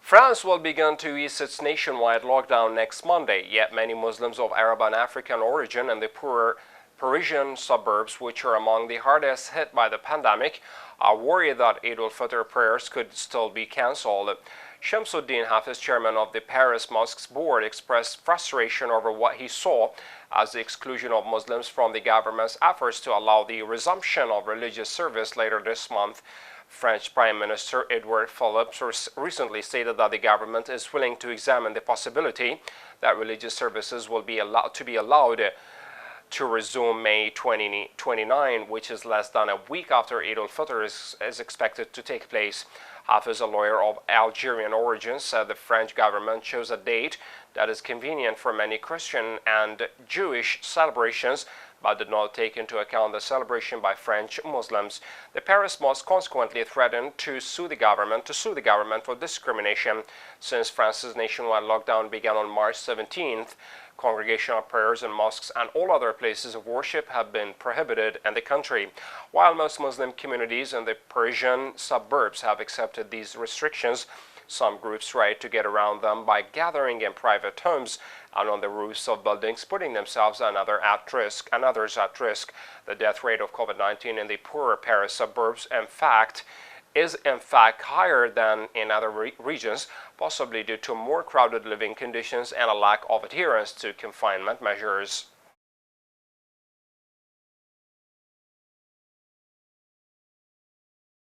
France will begin to ease its nationwide lockdown next Monday, yet many Muslims of Arab and African origin in the poorer Parisian suburbs, which are among the hardest hit by the pandemic, are worried that Eid al-Fitr prayers could still be cancelled. Shamseddin Hafiz, chairman of the Paris Mosque's board, expressed frustration over what he saw as the exclusion of Muslims from the government's efforts to allow the resumption of religious service later this month. French Prime Minister Edouard Philippe recently stated that the government is willing to examine the possibility that religious services will be allowed to resume May 2029, which is less than a week after Eid al-Fitr is expected to take place. Hafiz, a lawyer of Algerian origin, said the French government chose a date that is convenient for many Christian and Jewish celebrations, but did not take into account the celebration by French Muslims. The Paris Mosque consequently threatened to sue the government for discrimination. Since France's nationwide lockdown began on March 17th, congregational prayers in mosques and all other places of worship have been prohibited in the country. While most Muslim communities in the Parisian suburbs have accepted these restrictions, some groups try to get around them by gathering in private homes and on the roofs of buildings, putting themselves and others at risk. The death rate of COVID-19 in the poorer Paris suburbs, is in fact higher than in other regions, possibly due to more crowded living conditions and a lack of adherence to confinement measures.